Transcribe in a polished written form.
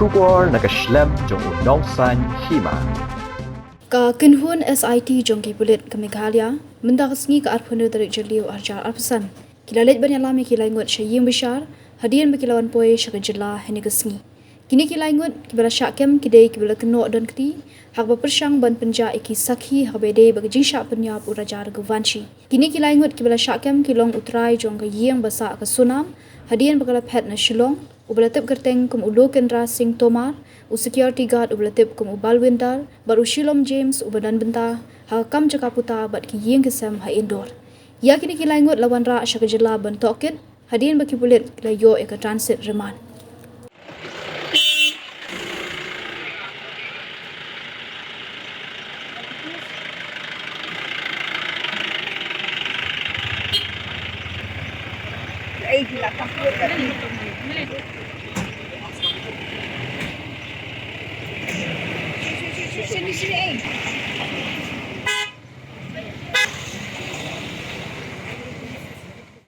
Shubor nakaslem jong unong san Hima. Ka kinhun SIT jong ki bulit ke Meghalaya, mendaksni ke arpunu dari jeliu arjar arpesan. Kilalet banyalami kilai ngut sya Ïingbishar, hadian berkilawan poe sya kejela hene kesni. Kini kilai ngut kibala syakem kidei kibala kenok dan keti, hak berpersang ban penja iki sakhi hak bedei bagi jingsyak penyap urajar guvanci. Kini kilai ngut kibala syakem kilong utrai jong ke yieng basa ke sunam, hadian berkala pet na Shillong, ubalatip gerteng kum ulu kendra sing tomar, security guard ubalatip kum ubal windal, baru Shillong James ubadan benta, hakam jakaputa bat ki yieng kesem ha indoor. Ya kini kilai ngut lawan ra sya kejela ban tokit, hadian baki bulit kilayo eka transit remand. Sini.